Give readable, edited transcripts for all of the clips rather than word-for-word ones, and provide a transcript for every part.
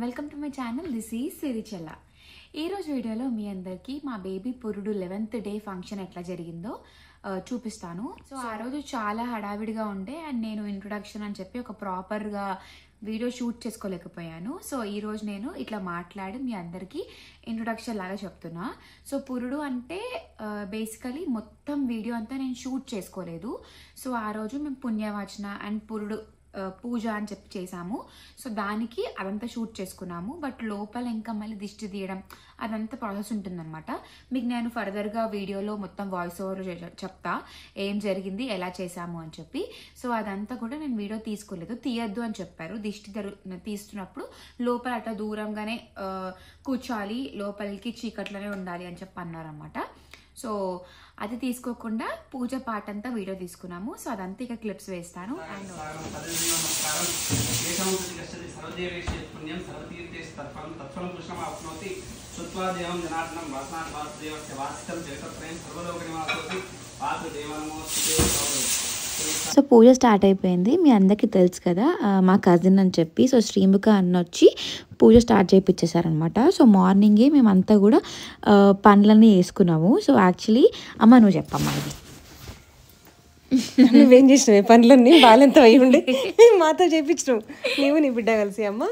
Welcome to my channel. This is Sirichella. ఈరోజు వీడియోలో మీ అందరికీ మా బేబీ పురుడు 11th డే ఫంక్షన్ ఎట్లా జరిగిందో చూపిస్తాను. సో ఆ రోజు చాలా హడావిడిగా ఉండే అండ్ నేను ఇంట్రొడక్షన్ అని చెప్పి ఒక ప్రాపర్గా వీడియో షూట్ చేసుకోలేకపోయాను. సో ఈరోజు నేను ఇట్లా మాట్లాడి మీ అందరికీ ఇంట్రొడక్షన్ లాగా చెప్తున్నా. సో పురుడు అంటే బేసికలీ మొత్తం వీడియో అంతా నేను షూట్ చేసుకోలేదు. సో ఆ రోజు మేము పుణ్యవాచన అండ్ పురుడు పూజ అని చెప్పి చేసాము. సో దానికి అదంతా షూట్ చేసుకున్నాము. బట్ లోపల ఇంకా మళ్ళీ దిష్టి తీయడం అదంతా ప్రాసెస్ ఉంటుందన్నమాట. మీకు నేను ఫర్దర్గా వీడియోలో మొత్తం వాయిస్ ఓవర్ చెప్తా ఏం జరిగింది, ఎలా చేసాము అని చెప్పి. సో అదంతా కూడా నేను వీడియో తీసుకోలేదు, తీయద్దు అని చెప్పారు. దిష్టి తీస్తున్నప్పుడు లోపల అట్లా దూరంగానే కూర్చోాలి, లోపలికి చీకట్లోనే ఉండాలి అని చెప్పి అన్నారన్నమాట. సో అది తీసుకోకుండా పూజ పాట అంతా వీడియో తీసుకున్నాము. సో అదంతా ఇక క్లిప్స్ వేస్తాను. అండ్ సో పూజ స్టార్ట్ అయిపోయింది. మీ అందరికీ తెలుసు కదా మా కజిన్ అని చెప్పి. సో శ్రీముఖ అన్న వచ్చి పూజ స్టార్ట్ చేయించేశారనమాట. సో మార్నింగే మేమంతా కూడా పనులన్నీ వేసుకున్నాము. సో యాక్చువల్లీ అమ్మ నువ్వు చెప్పమ్మా, ఇది నువ్వేం చేసినావు? పనులన్నీ బాలెంత అయి ఉండే మాతో చేయించినావు నీవు నీ బిడ్డ కలిసి. అమ్మ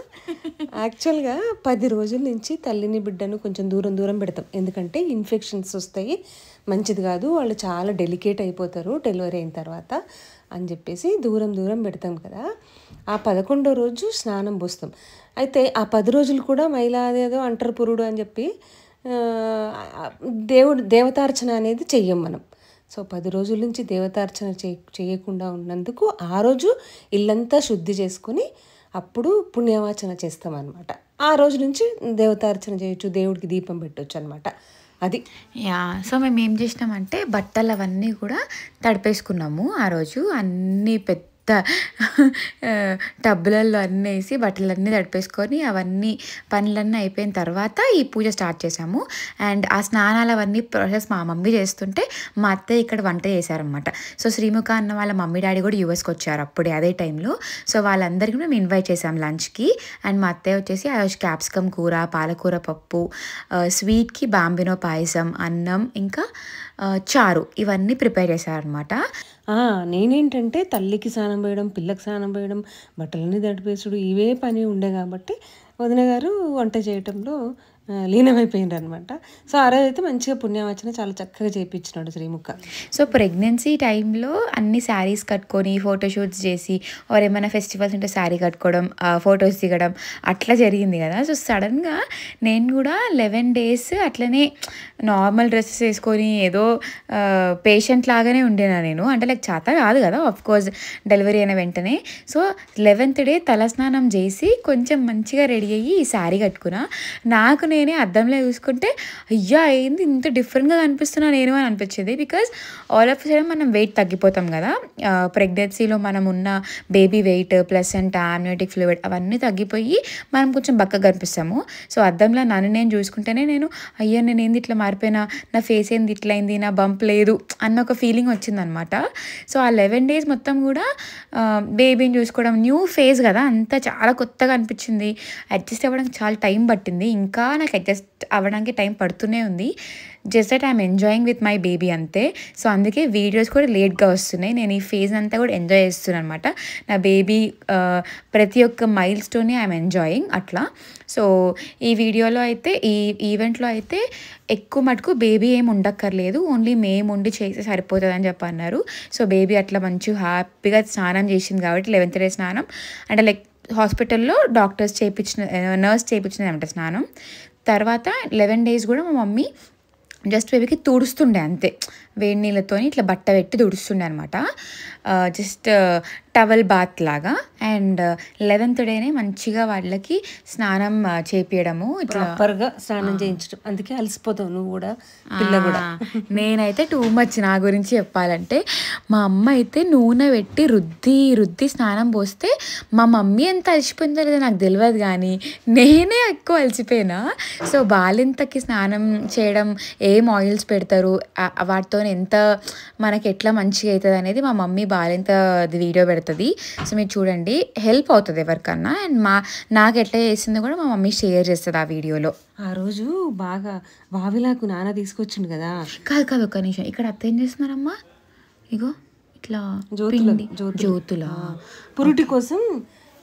యాక్చువల్గా 10 రోజుల నుంచి తల్లిని బిడ్డను కొంచెం దూరం పెడతాం, ఎందుకంటే ఇన్ఫెక్షన్స్ వస్తాయి, మంచిది కాదు, వాళ్ళు చాలా డెలికేట్ అయిపోతారు డెలివరీ అయిన తర్వాత అని చెప్పేసి దూరం పెడతాం కదా. ఆ 11వ రోజు స్నానం పోస్తాం. అయితే ఆ 10 రోజులు కూడా మహిళ అదేదో అంటారు పురుడు అని చెప్పి దేవతార్చన అనేది చెయ్యం మనం. సో 10 రోజుల నుంచి దేవతార్చన చేయకుండా ఉన్నందుకు ఆ రోజు ఇల్లంతా శుద్ధి చేసుకుని అప్పుడు పుణ్యవాచన చేస్తామన్నమాట. ఆ రోజు నుంచి దేవతార్చన చేయొచ్చు, దేవుడికి దీపం పెట్టవచ్చు అనమాట. అది సో మేము ఏం చేసినామంటే బట్టలు అవన్నీ కూడా తడిపేసుకున్నాము. ఆ రోజు అన్నీ పెద్ద టబ్బులలో అన్నీ వేసి బట్టలన్నీ తడిపేసుకొని అవన్నీ పనులన్నీ అయిపోయిన తర్వాత ఈ పూజ స్టార్ట్ చేసాము. అండ్ ఆ స్నానాలు అవన్నీ ప్రాసెస్ మా మమ్మీ చేస్తుంటే మా అత్తయ్య ఇక్కడ వంట చేశారనమాట. సో శ్రీముఖ అన్న వాళ్ళ మమ్మీ డాడీ కూడా యూఎస్కి వచ్చారు అప్పుడే అదే టైంలో. సో వాళ్ళందరికీ మేము ఇన్వైట్ చేసాం లంచ్కి. అండ్ మా అత్తయ్య వచ్చేసి ఆ రోజు క్యాప్సికమ్ కూర, పాలకూర పప్పు, స్వీట్కి బాంబినో పాయసం, అన్నం, ఇంకా చారు ఇవన్నీ ప్రిపేర్ చేశారనమాట. నేనేంటంటే తల్లికి స్నానం పోయడం, పిల్లకి స్నానం పోయడం, బట్టలన్నీ తడిపేసుడు ఇవే పని ఉండే కాబట్టి వదిన గారు వంట చేయటంలో లీనమైపోయిండ్రు అనమాట. సో ఆ రోజు అయితే మంచిగా పుణ్యవాచన చాలా చక్కగా చేయించినాడు శ్రీముఖ. సో ప్రెగ్నెన్సీ టైంలో అన్ని శారీస్ కట్టుకొని ఫోటోషూట్స్ చేసి ఆర్ ఏమైనా ఫెస్టివల్స్ ఉంటే శారీ కట్టుకోవడం, ఫొటోస్ దిగడం అట్లా జరిగింది కదా. సో సడన్గా నేను కూడా 11 days అట్లనే నార్మల్ డ్రెస్సెస్ వేసుకొని ఏదో పేషెంట్ లాగానే ఉండేనా నేను. అంటే లైక్ చేత కాదు కదా ఆఫ్కోర్స్ డెలివరీ అయిన వెంటనే. సో 11th day తలస్నానం చేసి కొంచెం మంచిగా రెడీ అయ్యి ఈ శారీ కట్టుకున్నా. నాకు నేనే అద్దంలో చూసుకుంటే అయ్యా ఏంది ఇంత డిఫరెంట్గా కనిపిస్తున్నా నేను అని అనిపించేది. బికాజ్ ఆల్ ఆఫ్ సడన్ మనం వెయిట్ తగ్గిపోతాం కదా. ప్రెగ్నెన్సీలో మనం ఉన్న baby weight plus and amniotic fluid అవన్నీ తగ్గిపోయి మనం కొంచెం బక్కగా కనిపిస్తాము. సో అద్దంలో నన్ను నేను చూసుకుంటేనే నేను అయ్యా నేను ఏంది ఇట్లా మారిపోయినా, నా ఫేస్ ఏంది ఇట్లా అయింది, నా బంప్ లేదు అన్న ఒక ఫీలింగ్ వచ్చిందనమాట. సో ఆ 11 days మొత్తం కూడా బేబీని చూసుకోవడం, న్యూ ఫేస్ కదా, అంతా చాలా కొత్తగా అనిపించింది. అడ్జస్ట్ అవ్వడానికి చాలా టైం పట్టింది, ఇంకా నాకు అడ్జస్ట్ అవ్వడానికి టైం పడుతూనే ఉంది. Just that I'm enjoying with my baby అంతే. సో అందుకే వీడియోస్ కూడా లేట్గా వస్తున్నాయి. నేను ఈ ఫేజ్ అంతా కూడా ఎంజాయ్ చేస్తున్నాను అనమాట. నా బేబీ ప్రతి ఒక్క మైల్ స్టోన్ని ఐఎమ్ ఎంజాయింగ్ అట్లా. సో ఈ వీడియోలో అయితే ఈ ఈవెంట్లో అయితే ఎక్కువ మటుకు బేబీ ఏమి ఉండక్కర్లేదు, ఓన్లీ మేము ఉండి చేస్తే సరిపోతుంది అని చెప్పి అన్నారు. సో బేబీ అట్లా మంచి హ్యాపీగా స్నానం చేసింది కాబట్టి 11th day స్నానం అంటే లైక్ హాస్పిటల్లో డాక్టర్స్ నర్స్ చేయించినది స్నానం. తర్వాత 11 days కూడా మా మమ్మీ జస్ట్ బేబీకి తుడుస్తుండే అంతే, వేడి నీళ్ళతో ఇట్లా బట్ట పెట్టి తుడుస్తుండే అనమాట, జస్ట్ టవల్ బాత్ లాగా. అండ్ 11th day మంచిగా వాళ్ళకి స్నానం చేపియడము, ఇట్లా ప్రాపర్గా స్నానం చేయించడం. అందుకే అలసిపోతావు నువ్వు కూడా, పిల్ల కూడా. నేనైతే టూ మచ్ నా గురించి చెప్పాలంటే. మా అమ్మ అయితే నూనె పెట్టి రుద్ది స్నానం పోస్తే మా మమ్మీ ఎంత అలసిపోయిందో లేదో నాకు తెలియదు, కానీ నేనే ఎక్కువ అలసిపోయినా. సో బాలింతకి స్నానం చేయడం ఏం ఆయిల్స్ పెడతారు వాటితోనే పెట్టుకొని ఎంత మనకి ఎట్లా మంచిగా అవుతుంది అనేది మా మమ్మీ బాలెంత వీడియో పెడుతుంది. సో మీరు చూడండి, హెల్ప్ అవుతుంది ఎవరికన్నా. అండ్ నాకు ఎట్లా చేసిందో కూడా మా మమ్మీ షేర్ చేస్తుంది ఆ వీడియోలో. ఆ రోజు బాగా వావిలాకు నాన్న తీసుకొచ్చిండు కదా. కాదు ఒక్క నిమిషం, ఇక్కడ అత్త ఏం చేస్తున్నారమ్మా? ఇగో ఇట్లా జ్యోతుల పురుటి కోసం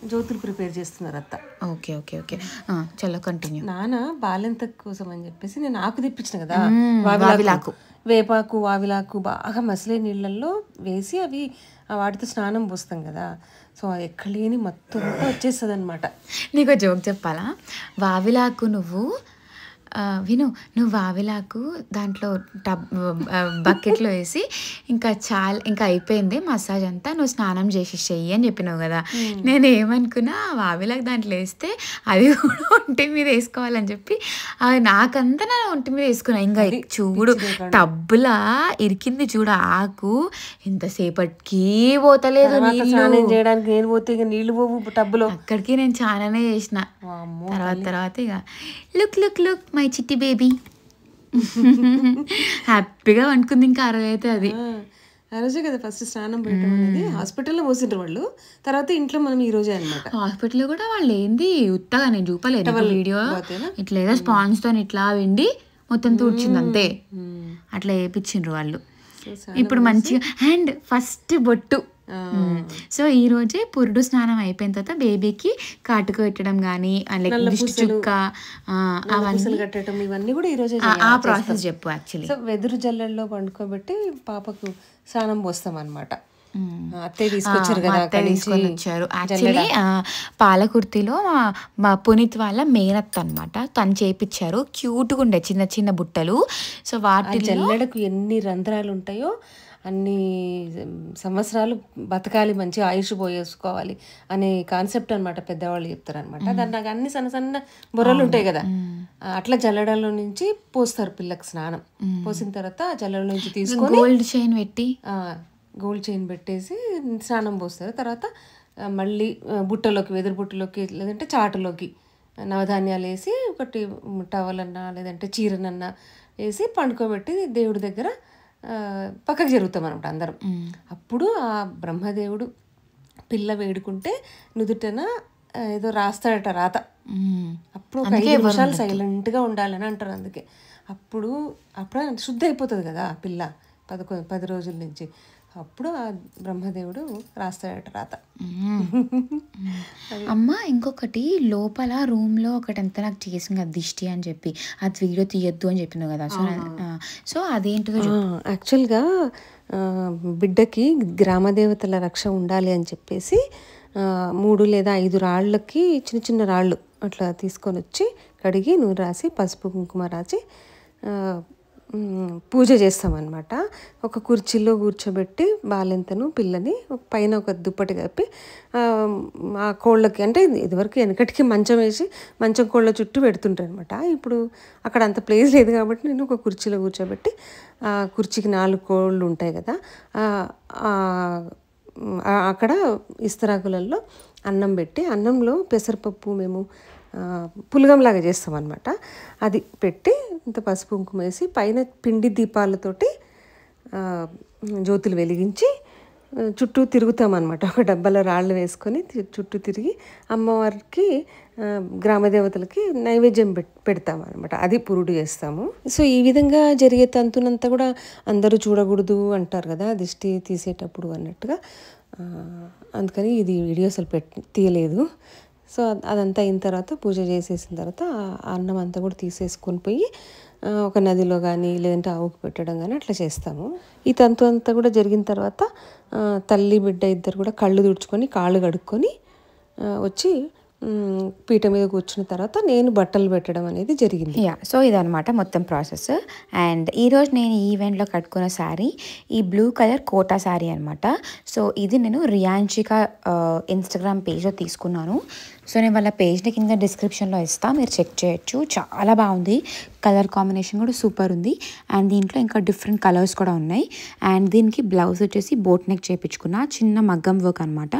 జ్యోతులు ప్రిపేర్ చేస్తున్నారు అత్త. ఓకే చలో కంటిన్యూ. నాన్న బాలెంత కోసం అని చెప్పేసి నేను ఆకు తెప్పించిన కదా, వావిలాకు, వేపాకు వావిలాకు బాగా మసిలే నీళ్ళల్లో వేసి అవి వాటితో స్నానం పోస్తాం కదా. సో ఎక్కడ లేని మొత్తం అంతా వచ్చేస్తుంది అనమాట. నీకు జోక్ చెప్పాలా? వావిలాకు నువ్వు వావిలాకు దాంట్లో బకెట్లో వేసి ఇంకా అయిపోయింది మసాజ్ అంతా, నువ్వు స్నానం చేసేసేయి అని చెప్పినావు కదా. నేను ఏమనుకున్నా, వావిలాకు దాంట్లో వేస్తే అది కూడా ఒంటి మీద వేసుకోవాలని చెప్పి నాకంతా నా ఒంటి మీద వేసుకున్నా. ఇంకా చూడు టబ్బులా ఇరికింది చూడు ఆకు, ఎంతసేపటికి పోతలేదు నీళ్ళు చేయడానికి. నేను పోతే ఇక నీళ్ళు పోవు టబ్బులో. అక్కడికి నేను చాలానే చేసిన. తర్వాత ఇక లుక్ మై చిట్టి బేబీ హ్యాపీగా వండుకుంది. ఇంకా అరవై అయితే అది ఆ రోజే కదా ఫస్ట్ స్నానం పెట్టడం అనేది. హాస్పిటల్లో పోసిండ్రు వాళ్ళు, తర్వాత ఇంట్లో మనం ఈ రోజే అనమాట. హాస్పిటల్లో కూడా వాళ్ళు ఏంది ఉత్తగా నేను చూపలేదు వీడియో, ఇట్లా ఏదో స్పాంజ్ తో ఇట్లా వెండి మొత్తం తుడిచింది అంతే, అట్లా వేయించిండ్రు వాళ్ళు. ఇప్పుడు మంచిగా అండ్ ఫస్ట్ బొట్టు. సో ఈ రోజే పురుడు స్నానం అయిపోయిన తర్వాత బేబీకి కాటుక పెట్టడం కానీ చుక్క అవన్నీ కట్టడం ఇవన్నీ కూడా ఈ రోజే ఆ ప్రాసెస్ చెప్పు. యాక్చువల్లీ సో వెదురు జల్లెల్లో పండుకోబెట్టి పాపకు స్నానం పోస్తాం అనమాట. అత్తయ్య తీసుకొచ్చారు కదా, తీసుకొని వచ్చారు. యాక్చువల్లీ పాలకుర్తిలో మా పునీత్ వాళ్ళ మేనత్త అనమాట, తను చేపించారు. క్యూట్గా ఉండే చిన్న చిన్న బుట్టలు. సో వాటి జల్లెడకు ఎన్ని రంధ్రాలు ఉంటాయో అన్ని సంవత్సరాలు బతకాలి, మంచి ఆయుష్ పోయేసుకోవాలి అనే కాన్సెప్ట్ అనమాట. పెద్దవాళ్ళు చెప్తారనమాట. దాన్ని నాకు అన్ని సన్న సన్న బొర్రలు ఉంటాయి కదా, అట్లా జల్లెడలో నుంచి పోస్తారు పిల్లకి స్నానం. పోసిన తర్వాత జల్లెడ నుంచి తీసుకొని గోల్డ్ చైన్ పెట్టేసి స్నానం పోస్తారు. తర్వాత మళ్ళీ బుట్టలోకి, వెదురు బుట్టలోకి లేదంటే చాటులోకి నవధాన్యాలు వేసి ఒకటి టవలన్నా లేదంటే చీరనన్నా వేసి పండుకోబెట్టి దేవుడి దగ్గర పక్కకు జరుగుతాం అనమాట అందరం. అప్పుడు ఆ బ్రహ్మదేవుడు పిల్ల వేడుకుంటే నుదుటన ఏదో రాస్తాడట రాత. అప్పుడు ఒక 5 నిమిషాలు సైలెంట్గా ఉండాలని అంటారు. అందుకే అప్పుడు శుద్ధి అయిపోతుంది కదా పిల్ల 10 రోజుల నుంచి. అప్పుడు ఆ బ్రహ్మదేవుడు రాస్తాడట రాత. అమ్మ ఇంకొకటి లోపల రూమ్ లో ఒకటంతా నాకు చేసింది కదా దిష్టి అని చెప్పి, అది వీడియో తీయొద్దు అని చెప్పినావు కదా. సో అదేంటో యాక్చువల్గా బిడ్డకి గ్రామదేవతల రక్ష ఉండాలి అని చెప్పేసి 3 లేదా 5 రాళ్ళకి చిన్న చిన్న రాళ్ళు అట్లా తీసుకొని వచ్చి కడిగి నూనె రాసి పసుపు కుంకుమ రాసి పూజ చేస్తామన్నమాట. ఒక కుర్చీలో కూర్చోబెట్టి బాలెంతను పిల్లని పైన ఒక దుప్పటి కప్పి ఆ కోళ్ళకి, అంటే ఇదివరకు వెనకటికి మంచం వేసి మంచం కోళ్ళ చుట్టూ పెడుతుంటారు అనమాట. ఇప్పుడు అక్కడ అంత ప్లేస్ లేదు కాబట్టి నేను ఒక కుర్చీలో కూర్చోబెట్టి ఆ కుర్చీకి 4 కోళ్ళు ఉంటాయి కదా, అక్కడ ఇస్తరాకులలో అన్నం పెట్టి, అన్నంలో పెసరపప్పు మేము పులగంలాగా చేస్తామన్నమాట. అది పెట్టి ఇంత పసుపు కుంకుమ వేసి పైన పిండి దీపాలతోటి జ్యోతులు వెలిగించి చుట్టూ తిరుగుతామన్నమాట. ఒక డబ్బాలో రాళ్ళు వేసుకొని చుట్టూ తిరిగి అమ్మవారికి గ్రామదేవతలకి నైవేద్యం పెడతామన్నమాట. అది పురుడు చేస్తాము. సో ఈ విధంగా జరిగే తంతునంతా కూడా అందరూ చూడకూడదు అంటారు కదా దిష్టి తీసేటప్పుడు అన్నట్టుగా. అందుకని ఇది వీడియో అసలు తీయలేదు. సో అదంతా అయిన తర్వాత పూజ చేసేసిన తర్వాత ఆ అన్నం అంతా కూడా తీసేసుకొని పోయి ఒక నదిలో కానీ లేదంటే ఆవుకు పెట్టడం కానీ అట్లా చేస్తాము. ఈ తంతు అంతా కూడా జరిగిన తర్వాత తల్లి బిడ్డ ఇద్దరు కూడా కళ్ళు తుడుచుకొని కాళ్ళు కడుక్కొని వచ్చి పీట మీద కూర్చున్న తర్వాత నేను బట్టలు పెట్టడం అనేది జరిగింది. సో ఇదనమాట మొత్తం ప్రాసెస్. అండ్ ఈరోజు నేను ఈ ఈవెంట్లో కట్టుకున్న శారీ ఈ బ్లూ కలర్ కోటా శారీ అనమాట. సో ఇది నేను రియాన్షిక ఇన్స్టాగ్రామ్ పేజ్లో తీసుకున్నాను. సో నేను వాళ్ళ పేజ్ని కింద డిస్క్రిప్షన్లో ఇస్తాను, మీరు చెక్ చేయొచ్చు. చాలా బాగుంది, కలర్ కాంబినేషన్ కూడా సూపర్ ఉంది. అండ్ దీంట్లో ఇంకా డిఫరెంట్ కలర్స్ కూడా ఉన్నాయి. అండ్ దీనికి బ్లౌజ్ వచ్చేసి బోట్ నెక్ చేయించుకున్న చిన్న మగ్గం వర్క్ అనమాట.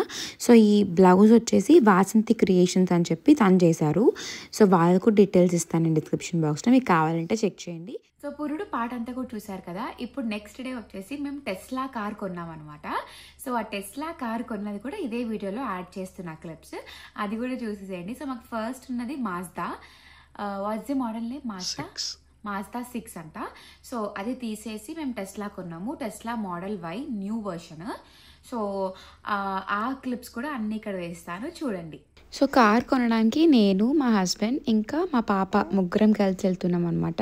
సో ఈ బ్లౌజ్ వచ్చేసి వాసంతి క్రియేషన్స్ అని చెప్పి తను చేశారు. సో వాళ్ళకు డీటెయిల్స్ ఇస్తాను నేను డిస్క్రిప్షన్ బాక్స్లో, మీకు కావాలంటే చెక్ చేయండి. సో పురుడు పాట అంతా కూడా చూసారు కదా. ఇప్పుడు నెక్స్ట్ డే వచ్చేసి మేము టెస్లా కార్ కొన్నాం అనమాట. సో ఆ టెస్లా కార్ కొన్నది కూడా ఇదే వీడియోలో యాడ్ చేస్తున్నా క్లిప్స్, అది కూడా చూసేసేయండి. సో మాకు ఫస్ట్ ఉన్నది మాజ్దా, వాట్స్ ది మోడల్ నేమ్? మాజ్దా 6 అంట. సో అది తీసేసి మేము టెస్లా కొన్నాము, Tesla model Y new version. So ఆ క్లిప్స్ కూడా అన్ని ఇక్కడ వేస్తాను, చూడండి. సో కార్ కొనడానికి నేను, మా హస్బెండ్, ఇంకా మా పాప ముగ్గురం కలిసి వెళ్తున్నాం అనమాట.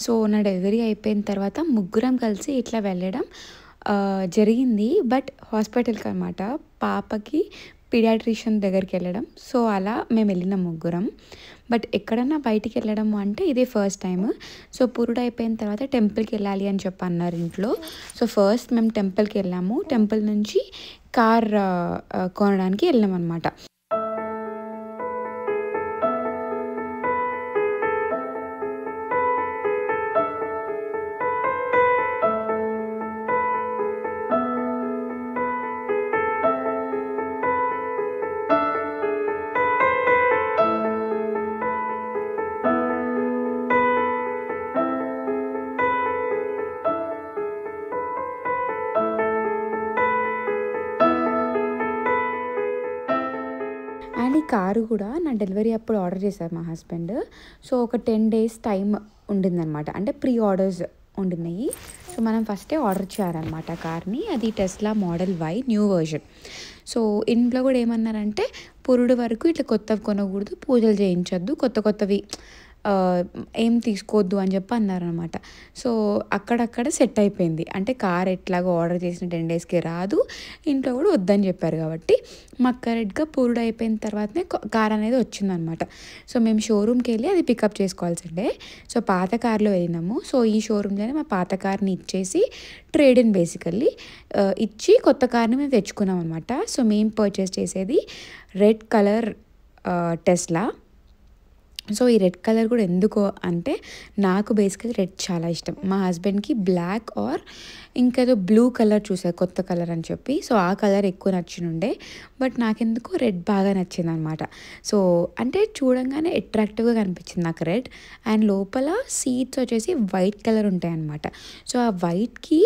సో నా డెలివరీ అయిపోయిన తర్వాత ముగ్గురం కలిసి ఇట్లా వెళ్ళడం జరిగింది. బట్ హాస్పిటల్కి అనమాట, పాపకి పీడియాట్రిషియన్ దగ్గరికి వెళ్ళడం. సో అలా మేము వెళ్ళినాం ముగ్గురం. బట్ ఎక్కడన్నా బయటికి వెళ్ళడం అంటే ఇదే ఫస్ట్ టైం. సో పురుడు అయిపోయిన తర్వాత టెంపుల్కి వెళ్ళాలి అని చెప్పి అన్నారు ఇంట్లో. సో ఫస్ట్ మేము టెంపుల్కి వెళ్ళాము, టెంపుల్ నుంచి కార్ కొనడానికి వెళ్ళాం అనమాట. అండ్ ఈ కారు కూడా నా డెలివరీ అప్పుడు ఆర్డర్ చేశారు మా హస్బెండ్. సో ఒక 10 days టైం ఉండిందనమాట, అంటే ప్రీ ఆర్డర్స్ ఉండినాయి. సో మనం ఫస్టే ఆర్డర్ చేయాలన్నమాట కార్ని. అది Tesla model Y new version. So ఇంట్లో కూడా ఏమన్నారంటే పురుడు వరకు ఇట్లా కొత్తవి కొనకూడదు, పూజలు చేయించొద్దు, కొత్తవి ఏం తీసుకోవద్దు అని చెప్పి అన్నారనమాట. సో అక్కడక్కడ సెట్ అయిపోయింది. అంటే కార్ ఎట్లాగో ఆర్డర్ చేసిన 10 daysకి రాదు, ఇంట్లో కూడా వద్దని చెప్పారు కాబట్టి మాకు కరెక్ట్గా పురుడు అయిపోయిన తర్వాతనే కార్ అనేది వచ్చిందనమాట. సో మేము షోరూమ్కి వెళ్ళి అది పికప్ చేసుకోవాల్సిందే. సో పాత కార్లో వెళ్ళినాము. సో ఈ షోరూమ్లోనే మా పాత కార్ని ఇచ్చేసి ట్రేడ్ ఇన్ బేసికల్లీ ఇచ్చి కొత్త కార్ని మేము తెచ్చుకున్నాం అనమాట. సో మేము పర్చేస్ చేసేది రెడ్ కలర్ టెస్లా. సో ఈ రెడ్ కలర్ కూడా ఎందుకో అంటే నాకు బేసిక్గా రెడ్ చాలా ఇష్టం, మా హస్బెండ్కి బ్లాక్ ఆర్ ఇంకేదో బ్లూ కలర్ చూసారు కొత్త కలర్ అని చెప్పి. సో ఆ కలర్ ఎక్కువ నచ్చినుండే, బట్ నాకెందుకో రెడ్ బాగా నచ్చింది అనమాట. సో అంటే చూడంగానే అట్రాక్టివ్గా కనిపించింది నాకు రెడ్. అండ్ లోపల సీట్స్ వచ్చేసి వైట్ కలర్ ఉంటాయి అనమాట. సో ఆ వైట్కి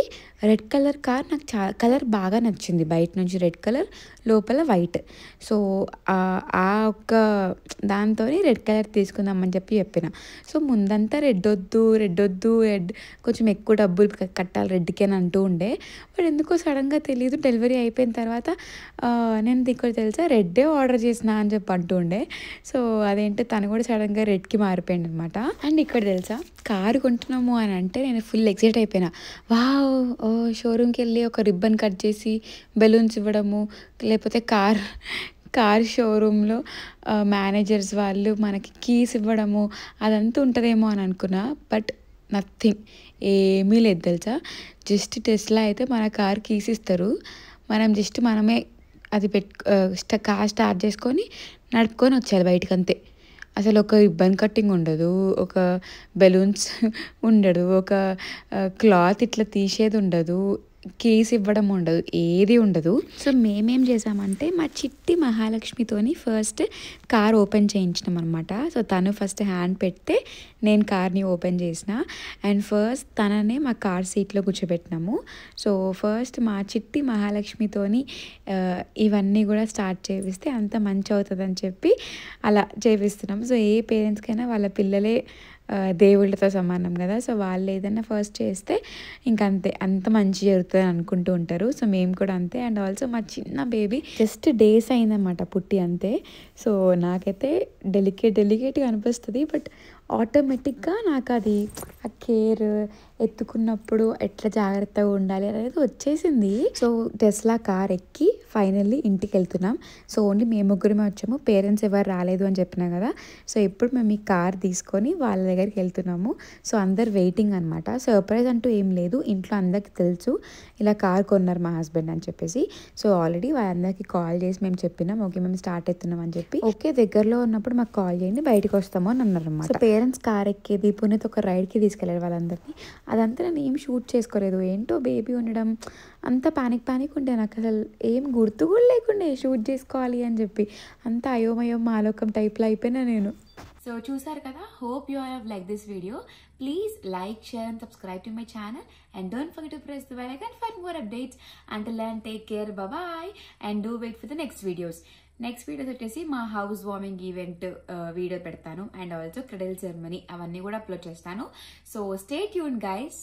రెడ్ కలర్ కార్ నాకు కలర్ బాగా నచ్చింది, బయట నుంచి రెడ్ కలర్, లోపల వైట్. సో ఆ ఒక్క దాంతో రెడ్ కలర్ తీసుకుందామని చెప్పిన. సో ముందంతా రెడ్ వద్దు రెడ్ కొంచెం ఎక్కువ డబ్బులు కట్టాలి రెడ్కి అని అంటూ ఉండే. బట్ ఎందుకో సడన్గా తెలియదు, డెలివరీ అయిపోయిన తర్వాత నేను ఇక్కడ తెలుసా రెడ్డే ఆర్డర్ చేసిన అని చెప్పి అంటూ ఉండే. సో అదేంటో తను కూడా సడన్గా రెడ్కి మారిపోయింది అనమాట. అండ్ ఇక్కడ తెలుసా కారు కొంటున్నాము అని అంటే నేను ఫుల్ ఎక్సైట్ అయిపోయినా. వావ్, షోరూమ్కి వెళ్ళి ఒక రిబ్బన్ కట్ చేసి బెలూన్స్ ఇవ్వడము, లేకపోతే కార్ షోరూంలో మేనేజర్స్ వాళ్ళు మనకి కీస్ ఇవ్వడము అదంతా ఉంటుందేమో అని అనుకున్నా. బట్ నథింగ్, ఏమీ లేదు తెలుసా. జస్ట్ టెస్లా అయితే మన కార్ కీస్ ఇస్తారు, మనం జస్ట్ మనమే అది కార్ స్టార్ట్ చేసుకొని నడుపుకొని వచ్చేయాలి బయటకు, అంతే. అసలు ఒక రిబ్బన్ కట్టింగ్ ఉండదు, ఒక బెలూన్స్ ఉండదు, ఒక క్లాత్ ఇట్లా తీసేది ఉండదు, కేస్ ఇవ్వడం ఉండదు, ఏది ఉండదు. సో మేమేం చేసామంటే మా చిట్టి మహాలక్ష్మితోని ఫస్ట్ కార్ ఓపెన్ చేయించినాం అనమాట. సో తను ఫస్ట్ హ్యాండ్ పెడితే నేను కార్ని ఓపెన్ చేసిన. అండ్ ఫస్ట్ తననే మా కార్ సీట్లో కూర్చోబెట్టినాము. సో ఫస్ట్ మా చిట్టి మహాలక్ష్మితోని ఇవన్నీ కూడా స్టార్ట్ చేపిస్తే అంత మంచి అవుతుందని చెప్పి అలా చేపిస్తున్నాం. సో ఏ పేరెంట్స్కైనా వాళ్ళ పిల్లలే దేవుళ్ళతో సమానం కదా. సో వాళ్ళు ఏదైనా ఫస్ట్ చేస్తే ఇంకంతే, అంత మంచి జరుగుతుంది అని అనుకుంటూ ఉంటారు. సో మేము కూడా అంతే. అండ్ ఆల్సో మా చిన్న బేబీ జస్ట్ డేస్ అయిందన్నమాట పుట్టి, అంతే. సో నాకైతే డెలికేట్గా అనిపిస్తుంది, బట్ ఆటోమేటిక్గా నాకు అది ఆ కేర్ ఎత్తుకున్నప్పుడు ఎట్లా జాగ్రత్తగా ఉండాలి అనేది వచ్చేసింది. సో టెస్లా కార్ ఎక్కి ఫైనల్లీ ఇంటికి వెళ్తున్నాం. సో ఓన్లీ మేము ముగ్గురమే వచ్చాము, పేరెంట్స్ ఎవరు రాలేదు అని చెప్పినా కదా. సో ఇప్పుడు మేము ఈ కార్ తీసుకొని వాళ్ళ దగ్గరికి వెళ్తున్నాము. సో అందరు వెయిటింగ్ అనమాట. సర్ప్రైజ్ అంటూ ఏం లేదు, ఇంట్లో అందరికి తెలుసు ఇలా కార్ కొన్నారు మా హస్బెండ్ అని చెప్పేసి. సో ఆల్రెడీ వాళ్ళందరికీ కాల్ చేసి మేము చెప్పినాం, ఓకే మేము స్టార్ట్ అవుతున్నాం అని చెప్పి. ఓకే దగ్గరలో ఉన్నప్పుడు మాకు కాల్ చేయండి, బయటకు వస్తాము అని అన్నారు అనమాట. సో పేరెంట్స్ కార్ ఎక్కేది పునీత్ ఒక రైడ్కి తీసుకెళ్ళారు వాళ్ళందరినీ. అదంతా నేను ఏం షూట్ చేసుకోలేదు, ఏంటో బేబీ ఉండడం అంత పానిక్ ఉండే, నాకు అసలు ఏం గుర్తు కూడా లేకుండే షూట్ చేసుకోవాలి అని చెప్పి. అంత అయోమయం మాలోకం టైప్లో అయిపోయినా నేను. సో చూసారు కదా, hope you have like this video. Please like, share and subscribe to my channel and don't forget to press the bell icon for more updates. Until then take care, bye and do wait for the next videos. Next videos వచ్చేసి మా house warming event video పెడతాను and also cradle ceremony అవన్నీ కూడా upload చేస్తాను. So stay tuned guys.